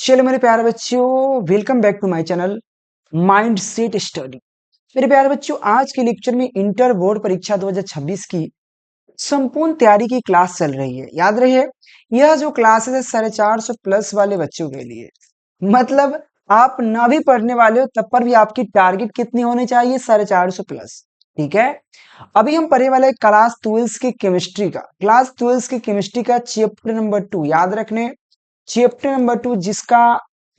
चलो मेरे प्यारे बच्चों, welcome back to my channel mind set study. मेरे प्यारे बच्चों, आज के लेक्चर में इंटर बोर्ड परीक्षा 2026 की संपूर्ण तैयारी की क्लास चल रही है। याद रहे, यह जो क्लास है 450 प्लस वाले बच्चों के लिए, मतलब आप ना भी पढ़ने वाले हो तब पर भी आपकी टारगेट कितनी होनी चाहिए? 450 प्लस। ठीक है, अभी हम पढ़ने वाले क्लास 12 की केमिस्ट्री का, क्लास 12 की केमिस्ट्री का चैप्टर नंबर 2। याद रखने, चैप्टर नंबर 2 जिसका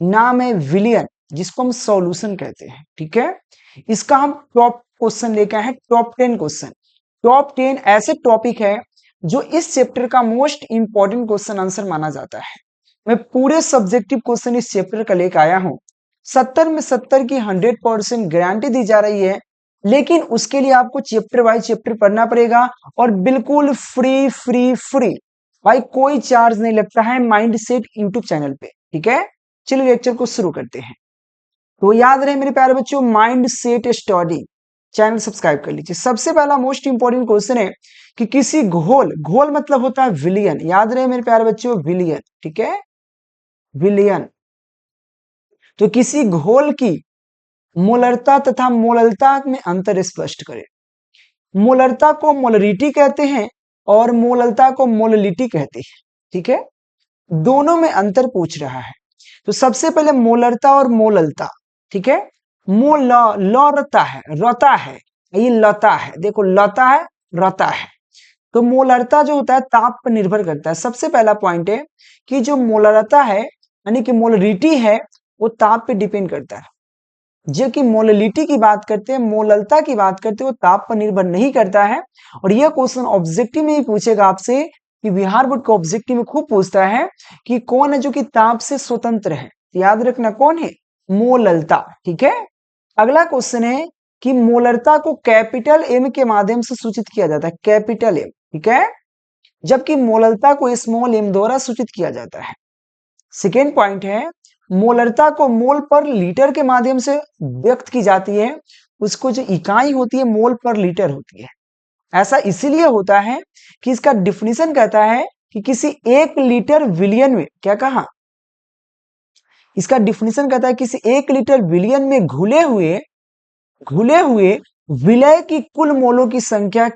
नाम है विलियन, जिसको हम सॉल्यूशन कहते हैं। ठीक है, इसका हम टॉप क्वेश्चन लेके आए हैं, टॉप 10 क्वेश्चन। टॉप 10 ऐसे टॉपिक है जो इस चैप्टर का मोस्ट इंपॉर्टेंट क्वेश्चन आंसर माना जाता है। मैं पूरे सब्जेक्टिव क्वेश्चन इस चैप्टर का लेकर आया हूं। 70 में 70 की 100% गारंटी दी जा रही है, लेकिन उसके लिए आपको चैप्टर वाइज चैप्टर पढ़ना पड़ेगा और बिल्कुल फ्री फ्री फ्री। भाई कोई चार्ज नहीं लगता है माइंड सेट यूट्यूब चैनल पे। ठीक है, चलिए लेक्चर को शुरू करते हैं। तो याद रहे मेरे प्यारे बच्चों, mind set study channel subscribe कर लीजिए। सबसे पहला मोस्ट इंपॉर्टेंट क्वेश्चन है कि किसी घोल, घोल मतलब होता है विलियन। याद रहे मेरे प्यारे बच्चों, विलियन। ठीक है, विलियन। तो किसी घोल की मोलरता तथा मोललता में अंतर स्पष्ट करें। मोलरता को मोलरिटी कहते हैं और मोललता को मोललिटी कहते हैं। ठीक है, दोनों में अंतर पूछ रहा है। तो सबसे पहले मोलरता और मोललता। ठीक है, लता है, रता है, ये लता है। देखो लता है, रता है। तो मोलरता जो होता है ताप पर निर्भर करता है। सबसे पहला पॉइंट है कि जो मोलरता है यानी कि मोलरिटी है, वो ताप पे डिपेंड करता है। जबकि मोललिटी की बात करते हैं, मोललता की बात करते हैं, वो ताप पर निर्भर नहीं करता है। और यह क्वेश्चन ऑब्जेक्टिव में ही पूछेगा आपसे कि बिहार बोर्ड का ऑब्जेक्टिव में खूब पूछता है कि कौन है जो कि ताप से स्वतंत्र है। तो याद रखना कौन है? मोललता। ठीक है, अगला क्वेश्चन है कि मोलरता को कैपिटल एम के माध्यम से सूचित किया जाता है, कैपिटल एम। ठीक है, जबकि मोललता को स्मॉल एम द्वारा सूचित किया जाता है। सेकेंड पॉइंट है, मोलरता को मोल पर लीटर के माध्यम से व्यक्त की जाती है। उसको जो इकाई होती है मोल पर लीटर होती है। ऐसा इसीलिए होता है कि इसका डिफिनीशन कहता है कि किसी 1 लीटर विलियन में, क्या कहा? इसका डिफिनीशन कहता है किसी 1 लीटर विलियन में घुले हुए विलय की कुल मोलों की संख्या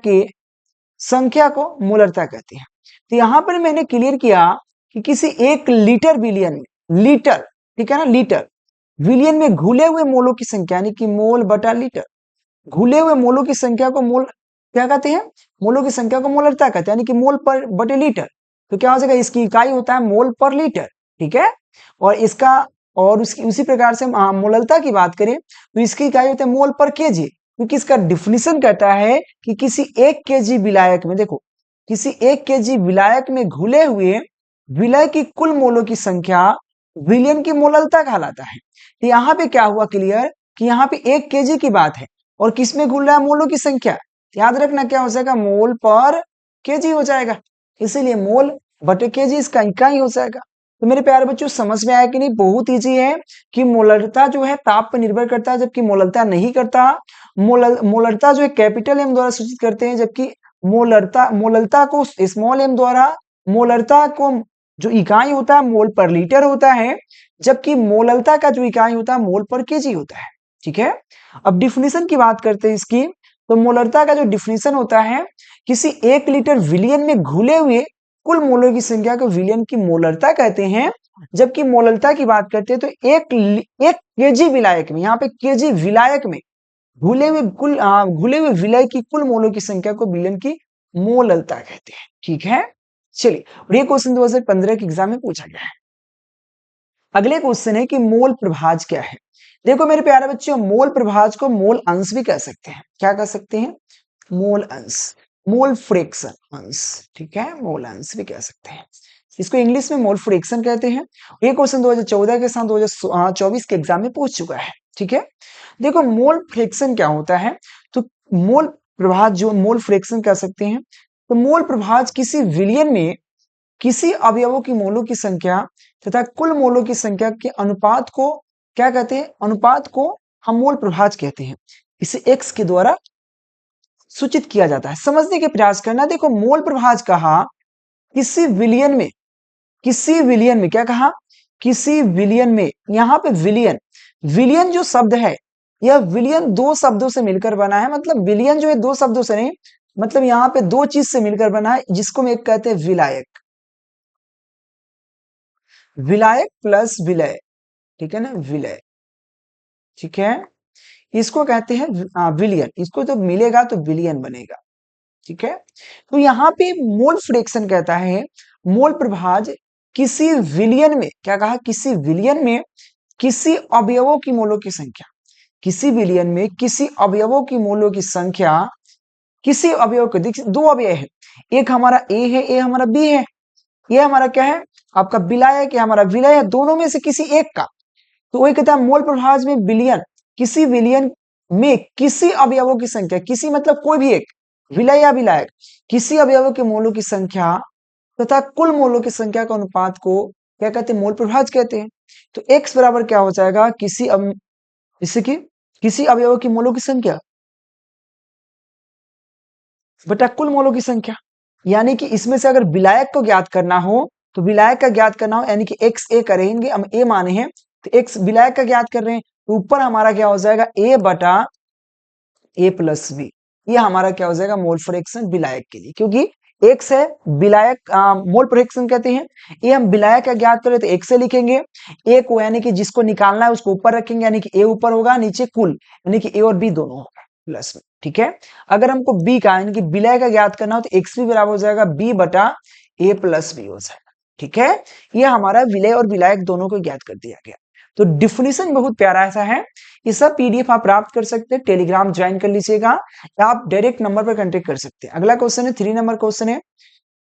को मोलरता कहते हैं। तो यहां पर मैंने क्लियर किया कि किसी 1 लीटर विलियन में, लीटर, ठीक है ना, लीटर विलियन में घुले हुए मोलों की संख्या यानी कि मोल बटा लीटर, घुले हुए मोलों की संख्या को मोल क्या कहते हैं? मोलों की संख्या को मोलरता कहते हैं, यानी कि मोल पर बटे लीटर। तो क्या हो जाएगा? इसकी इकाई होता है मोल पर लीटर। ठीक है, और इसका और उसकी उसी प्रकार से हम मोललता की बात करें तो इसकी इकाई होता है मोल पर केजी, क्योंकि इसका डिफिनीशन कहता है कि किसी 1 केजी विलायक में, देखो किसी 1 केजी विलायक में घुले हुए विलय की कुल मोलों की संख्या विलियन की मोललता कहलाता है। तो यहाँ पे क्या हुआ क्लियर कि यहाँ पे 1 केजी की बात है और किसमें घुल रहा है? मोलों की संख्या। याद रखना क्या हो जाएगा? मोल पर केजी हो जाएगा, इसीलिए मोल बटे केजी इसका इकाई हो जाएगा। तो मेरे प्यारे बच्चों समझ में आया कि नहीं? बहुत इजी है कि मोलरता जो है ताप पर निर्भर करता है, जबकि मोललता नहीं करता। मोलरता जो है कैपिटल एम द्वारा सूचित करते हैं, जबकि मोललता को स्मॉल एम द्वारा। मोलरता को जो इकाई होता है मोल पर लीटर होता है, जबकि मोललता का जो इकाई होता है मोल पर केजी होता है। ठीक है, अब डिफिनीशन की बात करते हैं इसकी। तो मोलरता का जो डिफिनीशन होता है, किसी 1 लीटर विलियन में घुले हुए कुल मोलों की संख्या को विलियन की मोलरता कहते हैं। जबकि मोललता की बात करते हैं तो एक केजी विलायक में, यहाँ पे केजी विलायक में घुले हुए विलय की कुल मोलों की संख्या को विलियन की मोललता कहते हैं। ठीक है, चलिए, और ये क्वेश्चन 2015 के एग्जाम में पूछा गया है। अगले क्वेश्चन है कि मोल प्रभाज क्या है। देखो मेरे प्यारे बच्चों, मोल प्रभाज को मोल अंश भी कह सकते हैं। क्या कह सकते हैं? मोल अंश, मोल फ्रैक्शन अंश। ठीक है, मोल अंश भी कह सकते हैं। इसको इंग्लिश में मोल फ्रैक्शन कहते हैं। ये क्वेश्चन 2014 के साथ 2024 के एग्जाम में पूछ चुका है। ठीक है, देखो मोल फ्रैक्शन क्या होता है। तो मोल प्रभाज जो मोल फ्रैक्शन कह सकते हैं। तो मोल प्रभाज किसी विलियन में किसी अवयवों की मोलों की संख्या तथा कुल मोलों की संख्या के अनुपात को क्या कहते हैं? अनुपात को हम मोल प्रभाज कहते हैं। इसे x के द्वारा सूचित किया जाता है। समझने के प्रयास करना। देखो मोल प्रभाज कहा किसी विलियन में क्या कहा? किसी विलियन में, यहां पे विलियन, विलियन जो शब्द है, यह विलियन दो शब्दों से मिलकर बना है, मतलब विलियन जो है दो शब्दों से नहीं, मतलब यहां पे दो चीज से मिलकर बना है, जिसको हम एक कहते हैं विलायक, विलायक प्लस विलय, ठीक है ना, विलय, ठीक है, इसको कहते हैं विलियन, इसको तो मिलेगा तो विलियन बनेगा, ठीक है। तो यहाँ पे मोल फ्रैक्शन कहता है, मोल प्रभाज किसी विलियन में, क्या कहा, किसी विलियन में किसी अवयवों की मोलों की संख्या, किसी विलियन में किसी अवयवों की मोलों की संख्या, किसी अवयव को, देखिए दो अवयव है, एक हमारा ए है, ए हमारा बी है, ये हमारा क्या है, आपका विलायक है, हमारा विलय है, दोनों में से किसी एक का, तो वही कहता है मोल प्रभाज में विलियन, किसी विलियन में किसी अवयवों की संख्या, किसी मतलब कोई भी एक, विलय या विलायक, किसी अवयवों के मोलों की संख्या तथा कुल मोलों की संख्या का अनुपात को क्या कहते हैं, मोल प्रभाज कहते हैं। तो x बराबर क्या हो जाएगा, जैसे कि किसी अवयवों की मोलों की संख्या बटा कुल मोलों की संख्या, यानी कि इसमें से अगर विलायक को ज्ञात करना हो, तो विलायक का ज्ञात करना हो, यानी कि एक्स ए करेंगे, हम ए माने हैं, तो एक्स विलायक का ज्ञात कर रहे हैं, तो ऊपर हमारा क्या हो जाएगा, ए बटा ए प्लस बी, ये हमारा क्या हो जाएगा, मोल फ्रैक्शन विलायक के लिए, क्योंकि एक्स है विलायक, मोल फ्रैक्शन कहते हैं, ये हम विलायक का ज्ञात करें तो एक्स से लिखेंगे, ए को यानी कि जिसको निकालना है उसको ऊपर रखेंगे, यानी कि ए ऊपर होगा, नीचे कुल, यानी कि ए और बी दोनों होगा प्लस में, ठीक है। अगर हमको बी का यानी कि विलय का ज्ञात करना हो तो एक्स भी बराबर हो जाएगा बी बटा ए प्लस बी हो जाएगा, ठीक है। ये हमारा विलय और विलायक दोनों को ज्ञात कर दिया गया। तो डिफिनेशन बहुत प्यारा ऐसा है, ये सब पीडीएफ आप प्राप्त कर सकते हैं, टेलीग्राम ज्वाइन कर लीजिएगा, या आप डायरेक्ट नंबर पर कांटेक्ट कर सकते हैं। अगला क्वेश्चन है 3 नंबर क्वेश्चन है,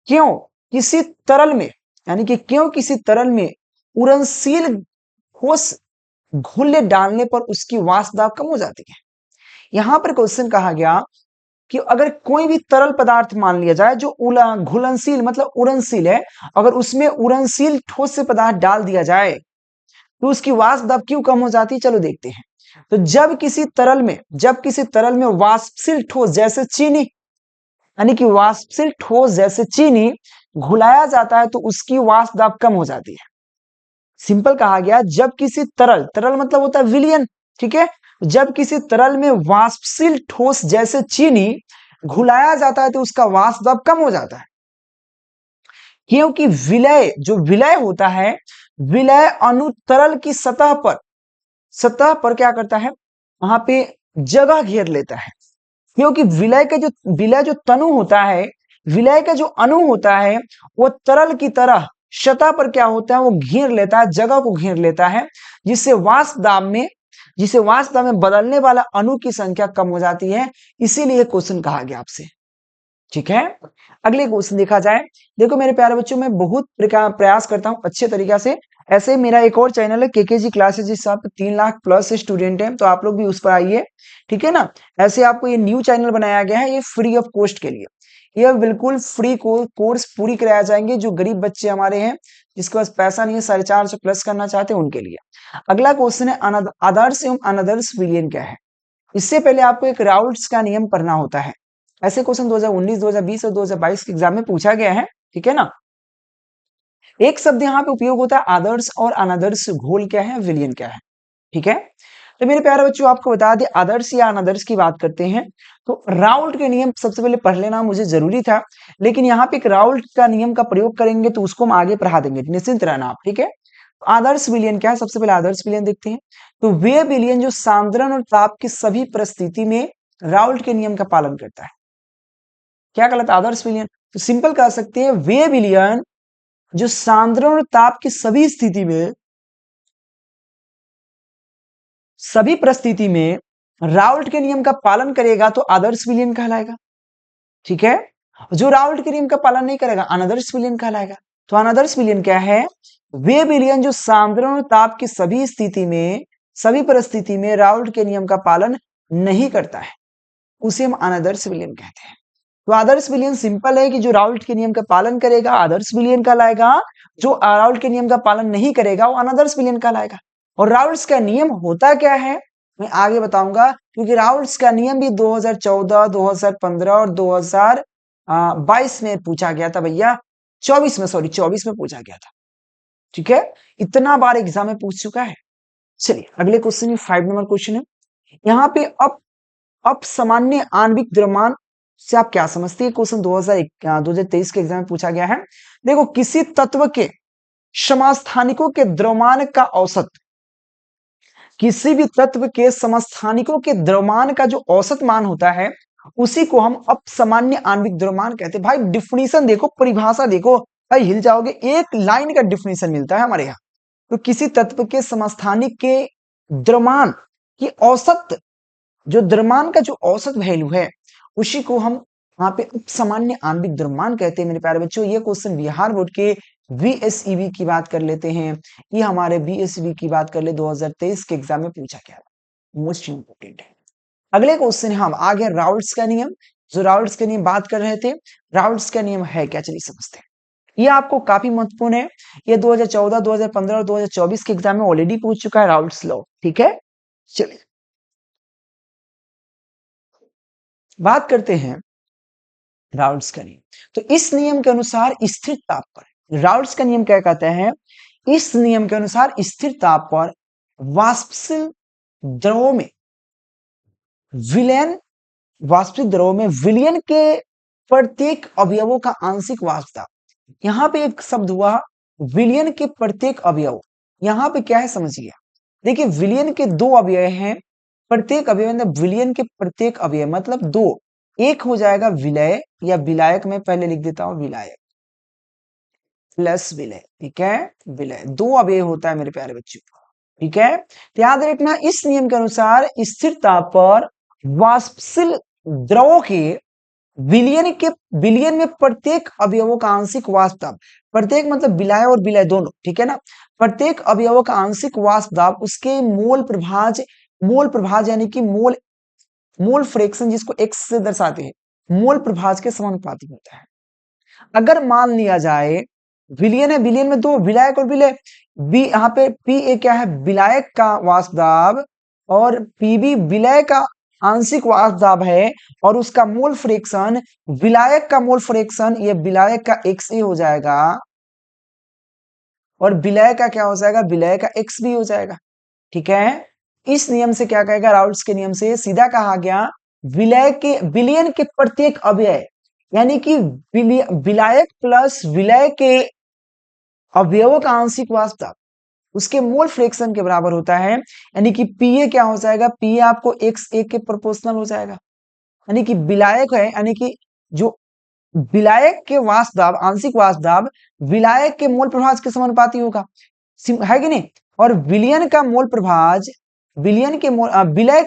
क्यों किसी तरल में, यानी कि क्यों किसी तरल में उड़नशील ठोस घुल्ले डालने पर उसकी वाष्प दाब कम हो जाती है। यहां पर क्वेश्चन कहा गया कि अगर कोई भी तरल पदार्थ मान लिया जाए जो घुलनशील मतलब उड़नशील है, अगर उसमें उड़नशील ठोस से पदार्थ डाल दिया जाए तो उसकी वाष्प दाब क्यों कम हो जाती है, चलो देखते हैं। तो जब किसी तरल में वाष्पशील ठोस जैसे चीनी, यानी कि वाष्पशील ठोस जैसे चीनी घुलाया जाता है तो उसकी वाष्प दाब कम हो जाती है। सिंपल कहा गया, जब किसी तरल, तरल मतलब होता है विलियन, ठीक है, जब किसी तरल में वाष्पशील ठोस जैसे चीनी घुलाया जाता है तो उसका वाष्प दाब कम हो जाता है, क्योंकि विलय, जो विलय होता है, विलय अणु तरल की सतह पर क्या करता है, वहां पे जगह घेर लेता है, क्योंकि विलय जो तनु होता है, विलय का जो अणु होता है, वो तरल की तरह सतह पर क्या होता है, वो घेर लेता है, जगह को घेर लेता है, जिससे वाष्प दाब में बदलने वाला अणु की संख्या कम हो जाती है, इसीलिए क्वेश्चन कहा गया आपसे, ठीक है। अगले क्वेश्चन देखा जाए, देखो मेरे प्यारे बच्चों, मैं बहुत प्रयास करता हूं अच्छे तरीका से, ऐसे मेरा एक और चैनल है केकेजी क्लासेज, जिससे 3 लाख प्लस स्टूडेंट हैं, तो आप लोग भी उस पर आइए, ठीक है ना। ऐसे आपको ये न्यू चैनल बनाया गया है, ये फ्री ऑफ कॉस्ट के लिए, ये बिल्कुल फ्री कोर्स पूरी कराया जाएंगे, जो गरीब बच्चे हमारे हैं, जिसके पास पैसा नहीं है, 450 प्लस करना चाहते हैं उनके लिए। अगला क्वेश्चन है, आदर्श एवं अनादर्श विलयन क्या है। इससे पहले आपको एक राउल्ट्स का नियम पढ़ना होता है, ऐसे क्वेश्चन 2019, 2020 और 2022 के एग्जाम में पूछा गया है, ठीक है ना। एक शब्द यहाँ पे उपयोग होता है आदर्श और अनादर्श घोल क्या है, विलयन क्या है, ठीक है। तो मेरे प्यारे बच्चों, आपको बता दें, आदर्श या अनादर्श की बात करते हैं तो राउल्ट के नियम सबसे पहले पढ़ लेना मुझे जरूरी था, लेकिन यहाँ पे एक राउल्ट का नियम का प्रयोग करेंगे तो उसको हम आगे पढ़ा देंगे, निश्चिंत रहना आप, ठीक है। आदर्श विलयन क्या है, सबसे पहले आदर्श विलयन देखते हैं। तो वे विलयन जो सांद्रण और ताप की सभी परिस्थिति में राउल्ट के नियम का पालन करता है, क्या गलत, आदर्श विलयन। तो सिंपल कह सकते हैं, वे विलयन जो सांद्रण और ताप की सभी परिस्थिति में राउल्ट के नियम का पालन करेगा तो आदर्श विलयन कहलाएगा, ठीक है। जो राउल्ट के नियम का पालन नहीं करेगा अनादर्श विलयन कहलाएगा। तो अनादर्श विलयन क्या है, वे विलयन जो सांद्रण और ताप की सभी परिस्थिति में राउल्ट के नियम का पालन नहीं करता है, उसे हम अनादर्श विलयन कहते हैं। तो आदर्श विलयन सिंपल है कि जो राउल्ट के नियम का पालन करेगा आदर्श विलयन कहलाएगा, जो राउल्ट के नियम का पालन नहीं करेगा वो अनादर्श विलयन कहलाएगा। और राउल्ट्स का नियम होता क्या है मैं आगे बताऊंगा, क्योंकि राउल्ट्स का नियम भी 2014, 2015 और 2022 में पूछा गया था भैया, 24 में पूछा गया था। ठीक है, इतना बार एग्जाम में पूछ चुका है। चलिए अगले क्वेश्चन में 5 नंबर क्वेश्चन है। यहाँ पे अप सामान्य आणविक द्रव्यमान से आप क्या समझते हैं? क्वेश्चन 2023 के एग्जाम में पूछा गया है। देखो, किसी तत्व के समस्थानिकों के द्रव्यमान का औसत, किसी भी तत्व के समस्थानिकों के द्रव्यमान का जो औसत मान होता है उसी को हम अपसामान्य आणविक द्रव्यमान कहते हैं। भाई डिफिनीशन देखो, परिभाषा देखो, भाई हिल जाओगे। एक लाइन का डिफिनीशन मिलता है हमारे यहाँ। तो किसी तत्व के समस्थानिक के द्रव्यमान की औसत, जो द्रव्यमान का जो औसत वैल्यू है उसी को हम यहाँ पे उपसामान्य आणविक द्रव्यमान कहते हैं। मेरे प्यारे बच्चों, ये क्वेश्चन बिहार बोर्ड के VSEB की बात कर लेते हैं। ये हमारे VSEB की बात कर ले 2023 के एग्जाम में पूछा गया, मोस्ट इंपोर्टेंट है। अगले क्वेश्चन हम आ गया राउल्ट्स का नियम। जो राउल्ट्स के नियम बात कर रहे थे, राउल्ट्स का नियम है क्या, चलिए समझते हैं। ये आपको काफी महत्वपूर्ण है। ये 2014, 2015 और 2024 के एग्जाम में ऑलरेडी पूछ चुका है राउल्ट्स लॉ। ठीक है, चलिए बात करते हैं राउल्ट्स का नियम। तो इस नियम के अनुसार स्थिर ताप पर, राउल्ट्स का नियम क्या कहता है? इस नियम के अनुसार स्थिर ताप पर वाष्पशील द्रवों में विलयन, वाष्पित द्रव में विलयन के प्रत्येक अवयवों का आंशिक वाष्प दाब। यहाँ पे एक शब्द हुआ विलयन के प्रत्येक अवयव। यहाँ पे क्या है समझिए। देखिए, विलयन के दो अवयव हैं, प्रत्येक अवयव मतलब विलयन के प्रत्येक अवयव मतलब दो। एक हो जाएगा विलय या विलायक, मैं पहले लिख देता हूं विलायक प्लस विलय। ठीक है, विलय दो अवयव होता है मेरे प्यारे बच्चों। ठीक है, तो याद रखना इस नियम के अनुसार स्थिर ताप पर वाष्पशील द्रवों के विलयन में प्रत्येक अवयवों का आंशिक वाष्प दाब, प्रत्येक मतलब विलाय और विलय दोनों, ठीक है ना। प्रत्येक अवयवों का आंशिक वाष्प दाब उसके मोल प्रभाज यानी कि मोल फ्रैक्शन, जिसको एक्स से दर्शाते हैं, मोल प्रभाज के समानुपाती होता है। अगर मान लिया जाए विलयन है, विलयन में दो विलायक और विलय, बी यहाँ पे पी ए क्या है विलायक का वाष्प दाब और पीबी विलय का आंशिक वाष्प दाब है, और उसका मोल फ्रैक्शन, विलायक का मोल फ्रैक्शन ये विलायक का एक्स ए हो जाएगा और विलय का क्या हो जाएगा, विलय का एक्स बी हो जाएगा। ठीक है, इस नियम से क्या कहेगा, राउल्ट्स के नियम से सीधा कहा गया विलयन के प्रत्येक अवयव यानी कि विलायक प्लस विलय के अवयवों का आंशिक वाष्प दाब उसके मोल फ्रैक्शन के बराबर होता है। यानी कि पीए क्या हो जाएगा, पीए आपको एक्स ए के प्रोपोर्शनल हो जाएगा। यानी कि विलायक है, यानी कि जो विलायक के वाष्प दाब, आंशिक वाष्प दाब विलायक के मोल प्रभाज के समानुपाती होगा, है कि नहीं। और विलयन का मोल प्रभाज, विलय के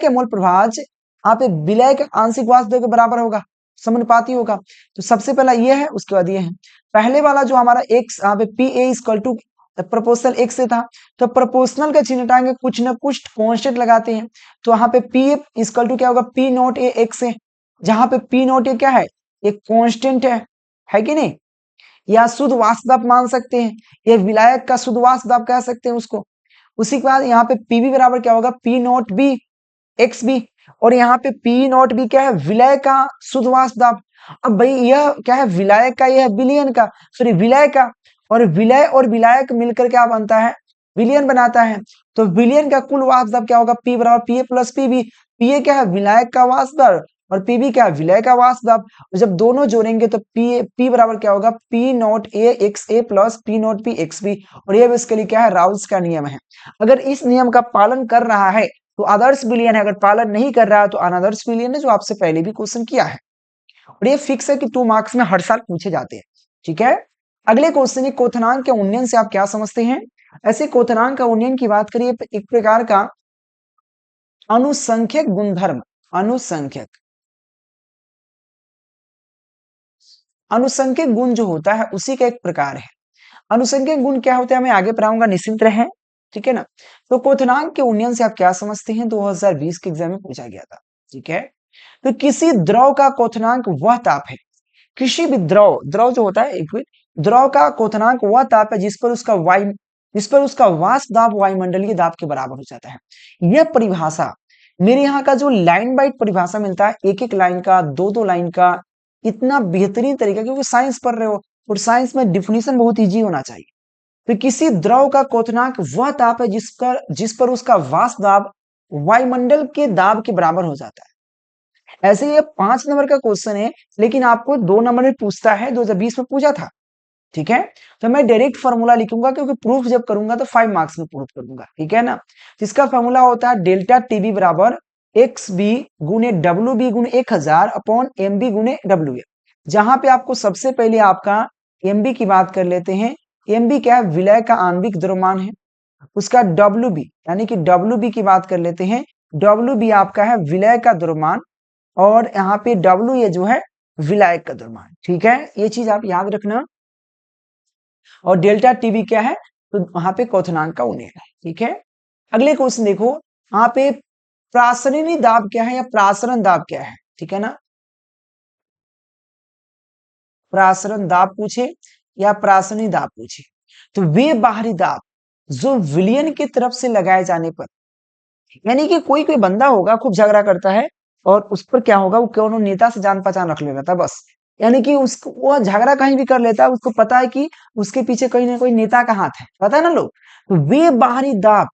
मोल प्रभाज यहाँ पे विलय के आंशिक वाष्प दाब के बराबर होगा, समानुपाती होगा। तो सबसे पहला ये है, उसके बाद ये है। पहले वाला जो हमारा एक्स यहाँ पे P A equal to proportional X से था, तो प्रोपोर्शनल का चिन्ह हटाएंगे, कुछ ना कुछ कांस्टेंट लगाते हैं। तो यहाँ पे पी इक्वल टू क्या होगा, पी नॉट ए एक्स है, जहां पे पी नॉट ए क्या है, एक कांस्टेंट है कि नहीं, या शुद्ध वाष्प दाब मान सकते हैं, ये विलायक का शुद्ध वाष्प दाब कह सकते हैं उसको। उसी के बाद यहाँ पे पीबी बराबर क्या होगा, P not B X B, और यहाँ पे पी नॉट बी क्या है, विलय का शुद्ध वाष्प दाब। अब भाई यह क्या है, विलायक का, यह है विलयन का, सॉरी विलय का, और विलय और विलायक मिलकर क्या बनता है, विलयन बनाता है। तो विलयन का कुल वाष्प दाब क्या होगा, पी बराबर पी ए प्लस पीबी। पीए क्या है विलायक का वाष्प दाब और पीबी क्या है विलय का वाष्प दाब। जब दोनों जोड़ेंगे तो पी बराबर क्या होगा, P not A X A plus P not B X B. और ये इसके लिए क्या है, राउल्स का नियम है। अगर इस नियम का पालन कर रहा है तो आदर्श विलयन है, अगर पालन नहीं कर रहा है तो अनादर्श विलयन है, जो आपसे पहले भी क्वेश्चन किया है। और ये फिक्स है कि 2 मार्क्स में हर साल पूछे जाते हैं। ठीक है, अगले क्वेश्चन है क्वथनांक के उन्नयन से आप क्या समझते हैं। ऐसे क्वथनांक का उन्नयन की बात करिए, एक प्रकार का अनुसंख्यक गुणधर्म, अनुसंख्यक गुण जो होता है उसी का एक प्रकार है। अनुसंख्यक गुण क्या होता है मैं आगे पढ़ाऊंगा, निश्चिंत रहें। ठीक है ना। तो क्वथनांक के उन्नयन से आप क्या समझते हैं, 2020 के एग्जाम में पूछा गया था। ठीक है, तो किसी द्रव का क्वथनांक वह ताप है, किसी भी द्रव जो होता है एक द्रव का क्वथनांक वह ताप है जिस पर उसका वाष्प दाब वायुमंडलीय दाब के बराबर हो जाता है। यह परिभाषा मेरे यहाँ का जो लाइन बाइट परिभाषा मिलता है, एक एक लाइन का, दो दो लाइन का, इतना बेहतरीन तरीका, क्योंकि साइंस पढ़ रहे हो और साइंस में डिफिनीशन बहुत इजी होना चाहिए। तो किसी द्रव का क्वथनांक वह ताप है जिस पर उसका वाष्प दाब वायुमंडल के दाब के बराबर हो जाता है। ऐसे ये 5 नंबर का क्वेश्चन है, लेकिन आपको 2 नंबर में पूछता है, 2020 में पूछा था। ठीक है, तो मैं डायरेक्ट फॉर्मूला लिखूंगा, क्योंकि प्रूफ जब करूंगा तो 5 मार्क्स में प्रूफ करूंगा। ठीक है ना, जिसका फॉर्मूला होता है डेल्टा टीबी बराबर एक्स बी गुने डब्ल्यू बी गुने 1000 अपॉन एम बी गुने डब्ल्यू ए। जहां पे आपको सबसे पहले आपका एम बी की बात कर लेते हैं। एम बी क्या है? विलय का आणविक द्रव्यमान है। उसका डब्ल्यू बी यानी कि डब्ल्यू बी की बात कर लेते हैं। डब्ल्यू बी आपका है विलय का द्रव्यमान, और यहाँ पे डब्ल्यू ए जो है विलायक का द्रव्यमान। ठीक है, ये चीज आप याद रखना। और डेल्टा टीबी क्या है? तो वहां पे क्वथनांक का उन्नयन है। ठीक है, अगले क्वेश्चन देखो, यहाँ पे प्रासरणी दाब क्या है या प्रासरण दाब क्या है? ठीक है ना, प्रासरण दाब पूछे या प्रासरणी दाब पूछे, तो वे बाहरी दाब जो विलयन की तरफ से लगाए जाने पर, यानी कि कोई कोई बंदा होगा खूब झगड़ा करता है, और उस पर क्या होगा, वो कोनो नेता से जान पहचान रख लेता है बस। यानी कि उसको वो झगड़ा कहीं भी कर लेता है, उसको पता है कि उसके पीछे कहीं ना कोई नेता का हाथ है, पता है ना लोग। तो वे बाहरी दाब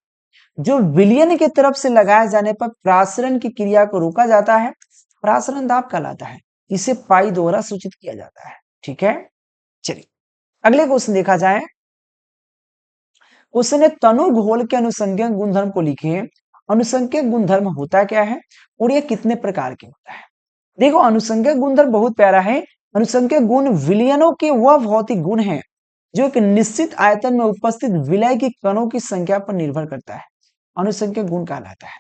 जो विलयन की तरफ से लगाए जाने पर प्रासरण की क्रिया को रोका जाता है, प्रासरण दाब कहलाता है। इसे पाई द्वारा सूचित किया जाता है। ठीक है, चलिए अगले क्वेश्चन देखा जाए। उसने तनु घोल के अनुसंज्ञक गुणधर्म को लिखे। अनुसंज्ञक गुणधर्म होता क्या है और ये कितने प्रकार के होता है? देखो, अनुसंज्ञक गुणधर्म बहुत प्यारा है। अनुसंज्ञक गुण विलयनों के वह भौतिक गुण है जो एक निश्चित आयतन में उपस्थित विलय की कणों की संख्या पर निर्भर करता है, अनुसंख्यक गुण कहलाता है।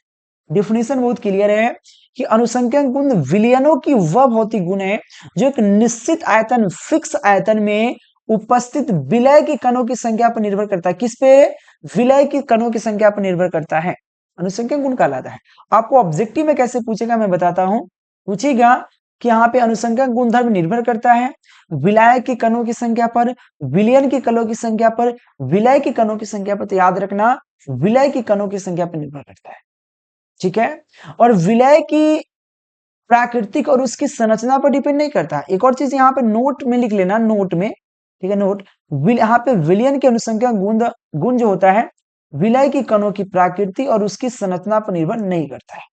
डिफिनेशन बहुत क्लियर है कि अनुसंख्यक गुण विलयनों की वह भौतिक गुण है जो एक निश्चित आयतन, फिक्स आयतन में उपस्थित विलय की कणों की संख्या पर निर्भर करता है। किस पे? विलय की कणों की संख्या पर निर्भर करता है, अनुसंख्यक गुण कहलाता है। आपको ऑब्जेक्टिव में कैसे पूछेगा मैं बताता हूं। पूछेगा कि यहाँ पे अनुसंख्यक गुणधर्म निर्भर करता है विलय की कणों की संख्या पर, विलयन की कणों की संख्या पर, विलय की कणों की संख्या पर। तो याद रखना, विलय की कणों की संख्या पर निर्भर करता है। ठीक है, और विलय की प्राकृतिक और उसकी संरचना पर डिपेंड नहीं करता। एक और चीज यहाँ पे नोट में लिख लेना, नोट में। ठीक है, नोट। यहाँ पे विलयन की अनुसंख्या गुण जो होता है, विलय की कणों की प्रकृति और उसकी संरचना पर निर्भर नहीं करता है,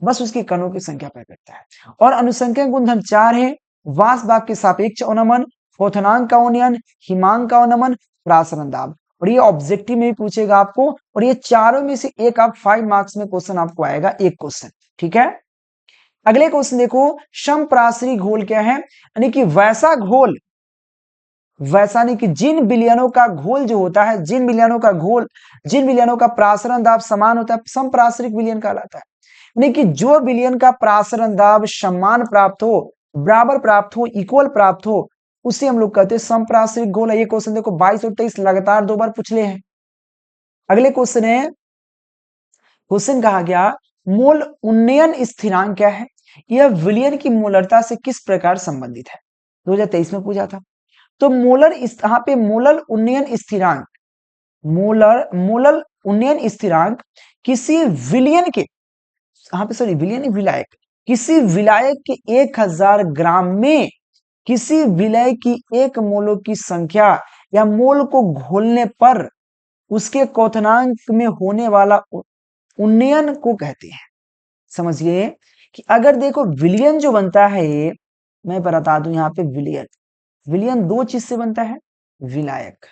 बस उसकी कणों की संख्या पर करता है। और अनुसंख्यक गुणधर्म 4 है। वाष्प दाब के सापेक्ष अवनमन, क्वथनांक का उन्नयन, हिमांक का अवनमन, प्रासरण दाब। और ये ऑब्जेक्टिव में भी पूछेगा आपको, और ये चारों में से एक आप 5 मार्क्स में क्वेश्चन आपको आएगा, एक क्वेश्चन। ठीक है, अगले क्वेश्चन देखो, समप्रासरी घोल क्या है? यानी कि वैसा घोल, वैसा नहीं कि जिन विलयनों का घोल जो होता है, जिन विलयनों का घोल, जिन विलयनों का प्रासरण दाब समान होता है, समप्रासरिक विलयन कहलाता है। यानी कि जो विलयन का प्रासरण दाब समान प्राप्त हो, बराबर प्राप्त हो, इक्वल प्राप्त हो, उसे हम लोग कहते हैं समप्रासरिक घोल। ये क्वेश्चन देखो 22 और 23 लगातार 2 बार पूछ ले हैं। अगले क्वेश्चन है, क्वेश्चन कहा गया मोल उन्नयन स्थिरांक क्या है? यह विलयन की मोलरता से किस प्रकार संबंधित है? 2023 में पूछा था। तो मोलर यहाँ पे मोलर उन्नयन स्थिरांक, मोलर उन्नयन स्थिरांक किसी विलयन के, यहाँ पे सॉरी विलयन नहीं, विलायक, किसी विलायक के 1000 ग्राम में किसी विलय की 1 मोलों की संख्या या मोल को घोलने पर उसके क्वथनांक में होने वाला उन्नयन को कहते हैं। समझिए कि अगर देखो विलयन जो बनता है, ये मैं बता दूं, यहाँ पे विलयन, विलयन 2 चीज से बनता है, विलायक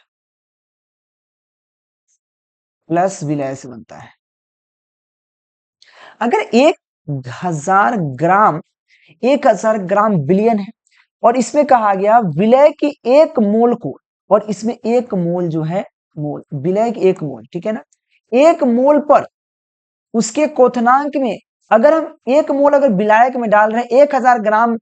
प्लस विलय से बनता है। अगर 1000 ग्राम, 1000 ग्राम विलयन है, और इसमें कहा गया विलय की 1 मोल को, और इसमें 1 मोल जो है, मोल विलय की 1 मोल, ठीक है ना, 1 मोल पर उसके क्वथनांक में, अगर हम 1 मोल अगर विलायक में डाल रहे हैं, 1000 ग्राम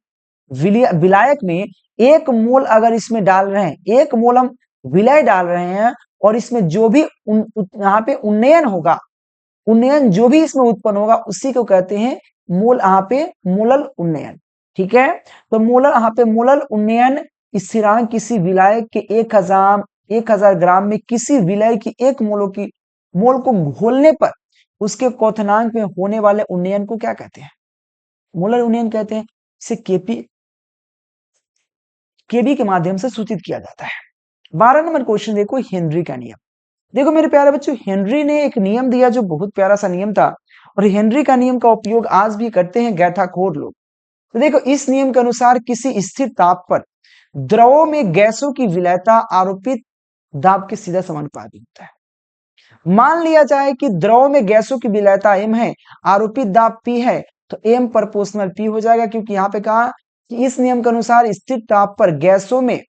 विलायक में 1 मोल अगर इसमें डाल रहे हैं, 1 मोल हम विलय डाल रहे हैं, और इसमें जो भी यहाँ पे उन्नयन होगा, उन्नयन जो भी इसमें उत्पन्न होगा, उसी को कहते हैं मोल, यहाँ पे मोलल उन्नयन। ठीक है, तो मोलल, यहाँ पे मोलल उन्नयन स्थिरांक किसी विलायक के 1000 ग्राम में किसी विलय की 1 मोल को घोलने पर उसके क्वथनांक में होने वाले उन्नयन को क्या कहते हैं? मोलर उन्नयन कहते हैं। इसे केबी के माध्यम से सूचित किया जाता है। 12 नंबर क्वेश्चन देखो, हेनरी का नियम। देखो मेरे प्यारे बच्चों, हेनरी ने एक नियम दिया जो बहुत प्यारा सा नियम था, और हेनरी का नियम का उपयोग आज भी करते हैं गैथाखोर लोग। तो देखो इस नियम के अनुसार किसी स्थिर ताप पर द्रवों में गैसों की विलयता आरोपित दाब के सीधा समानुपाती होता है। मान लिया जाए कि द्रव में गैसों की विलयता m है, आरोपित दाब p है, तो m प्रोपोर्शनल p हो जाएगा, क्योंकि यहाँ पे कहा कि इस नियम के अनुसार स्थिर ताप पर गैसों में,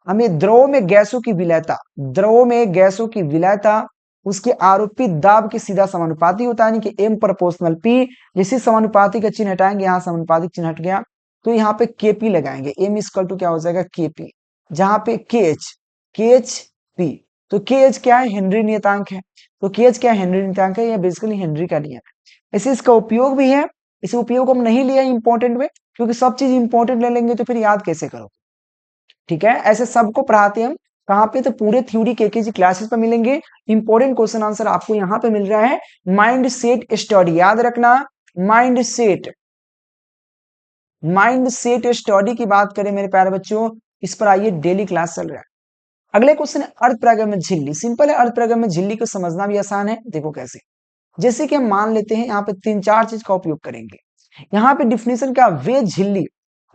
हमें द्रव में गैसों की विलयता, द्रव में गैसों की विलयता उसके आरोपित दाब के सीधा समानुपाती होता है, यानी कि m प्रोपोर्शनल p। जैसे समानुपाती का चिन्ह हटाएंगे, यहाँ समानुपातिक चिन्ह हट गया, तो यहाँ पे kp लगाएंगे, m इक्वल टू क्या हो जाएगा kp, जहां पे kh तो kh क्या है, हेनरी नियतांक है। तो kh क्या है, हेनरी नियतांक है, यह बेसिकली हेनरी का नियम है। ऐसे इसका उपयोग भी है, इस उपयोग को हम नहीं लिया इंपॉर्टेंट में, क्योंकि सब चीज इंपॉर्टेंट ले लेंगे तो फिर याद कैसे करो। ठीक है, ऐसे सबको पढ़ाते हैं हम कहाँ पे, तो पूरे थ्योरी केकेजी क्लासेस पे मिलेंगे। इंपॉर्टेंट क्वेश्चन आंसर आपको यहाँ पे मिल रहा है। माइंड सेट स्टडी, याद रखना, माइंड सेट स्टडी की बात करें मेरे प्यारे बच्चों, इस पर आइए, डेली क्लास चल रहा है। अगले क्वेश्चन है अर्थ प्रागम में झिल्ली। सिंपल है, अर्थ प्रागम में झिल्ली को समझना भी आसान है। देखो कैसे, जैसे कि हम मान लेते हैं यहाँ पे 3-4 चीज का उपयोग करेंगे। यहाँ पे डिफिनेशन क्या, वे झिल्ली,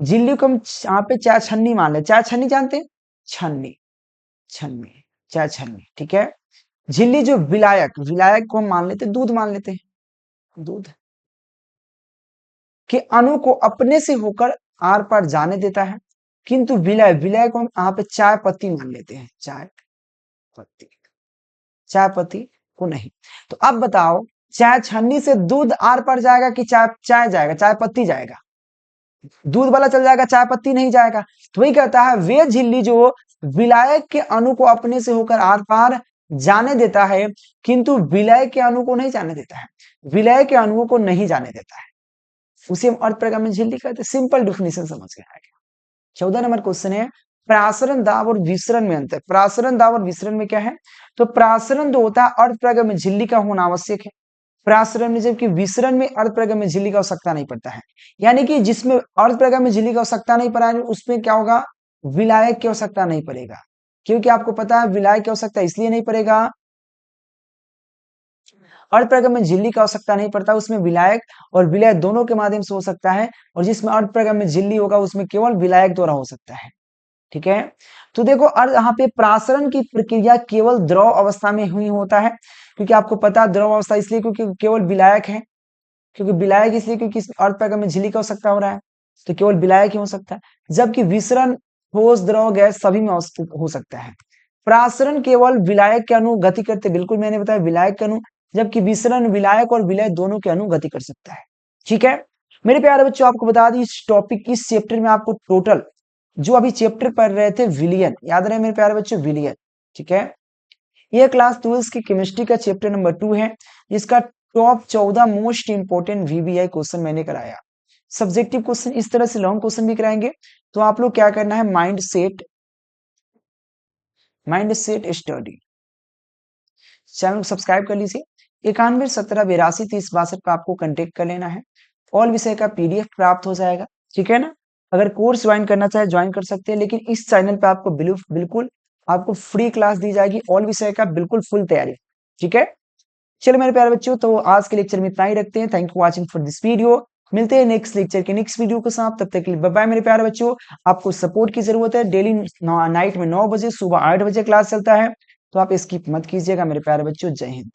झिल्ली को हम यहाँ पे चाय छन्नी मान ले, चाय छन्नी जानते हैं, छन्नी, छन्नी, चाय छन्नी, ठीक है। झिल्ली जो विलायक, विलायक को हम मान लेते हैं, दूध मान लेते हैं, दूध के अणु को अपने से होकर आर पार जाने देता है, किंतु विलय, विलय को हम यहाँ पे चाय पत्ती मान लेते हैं, चाय पत्ती, चाय पत्ती को नहीं। तो अब बताओ, चाय छन्नी से दूध आर पार जाएगा कि चाय, चाय जाएगा, चाय पत्ती जाएगा, दूध वाला चल जाएगा, चाय पत्ती नहीं जाएगा। तो वही कहता है, वे झिल्ली जो विलायक के अणु को अपने से होकर आर पार जाने देता है, किंतु विलय के अणु को नहीं जाने देता है, विलय के अणुओं को नहीं जाने देता है, उसे हम अर्थ प्रगम में झिल्ली कहते हैं। सिंपल डिफिनेशन समझ के आएगा। 14 नंबर क्वेश्चन है, प्रासरण दाब और विसरण में अंतर। प्रासरण दाब और विसरण में क्या है, तो प्रासरण जो होता है अर्थ प्रगम में झिल्ली का होना आवश्यक है, प्रासरण में, जबकि विसरण में अर्थ प्रगम में झिल्ली का आवश्यकता नहीं पड़ता है। यानी कि जिसमें अर्थ प्रगम में झिल्ली का आवश्यकता नहीं पड़ा है, उसमें क्या होगा, विलायक की आवश्यकता नहीं पड़ेगा, क्योंकि आपको पता है विलायक की आवश्यकता इसलिए नहीं पड़ेगा, अर्थ प्रगम में झिल्ली का आवश्यकता नहीं पड़ता, उसमें विलायक और विलय दोनों के माध्यम से हो सकता है, और जिसमें अर्थ प्रगम में झिल्ली होगा उसमें केवल विलायक द्वारा हो सकता है। ठीक है, तो देखो अर्थ यहाँ पे प्रासरण की प्रक्रिया केवल द्रव अवस्था में हुई होता है, क्योंकि आपको पता है द्रव अवस्था इसलिए क्योंकि केवल विलायक है, क्योंकि विलायक इसलिए क्योंकि अर्थ प्रगम में झिल्ली का आवश्यकता हो रहा है, तो केवल विलायक ही हो सकता है। जबकि विसरण ठोस द्रव गैस सभी में हो सकता है। प्रासरण केवल विलायक के अणु गति करते, बिल्कुल मैंने बताया विलायक के अणु, जबकि विसरण विलायक और विलय दोनों के अणु गति कर सकता है। ठीक है मेरे प्यारे बच्चों, आपको बता दी इस टॉपिक, इस चैप्टर में आपको टोटल जो अभी चैप्टर पढ़ रहे थे विलियन, याद रहे मेरे प्यारे बच्चों, विलियन। ठीक है, यह क्लास 12 की केमिस्ट्री का चैप्टर नंबर 2 है, जिसका top 14 most important VBI question मैंने कराया। सब्जेक्टिव क्वेश्चन इस तरह से लॉन्ग क्वेश्चन भी कराएंगे, तो आप लोग क्या करना है, माइंड सेट स्टडी चैनल को सब्सक्राइब कर लीजिए। 91 17 82 30 62 पर आपको कांटेक्ट कर लेना है, ऑल विषय का पीडीएफ प्राप्त हो जाएगा। ठीक है ना, अगर कोर्स ज्वाइन करना चाहे ज्वाइन कर सकते हैं, लेकिन इस चैनल पे आपको बिल्कुल आपको फ्री क्लास दी जाएगी, ऑल विषय का बिल्कुल फुल तैयारी। ठीक है, चलो मेरे प्यारे बच्चों, तो आज के लेक्चर में इतना ही रखते हैं। Thank you watching for this video, मिलते हैं नेक्स्ट लेक्चर के नेक्स्ट वीडियो के साथ, तब तक के लिए बाय बाय मेरे प्यारे बच्चों। आपको सपोर्ट की जरूरत है, डेली नाइट में 9 बजे, सुबह 8 बजे क्लास चलता है, तो आप स्किप मत कीजिएगा मेरे प्यारे बच्चों। जय हिंद।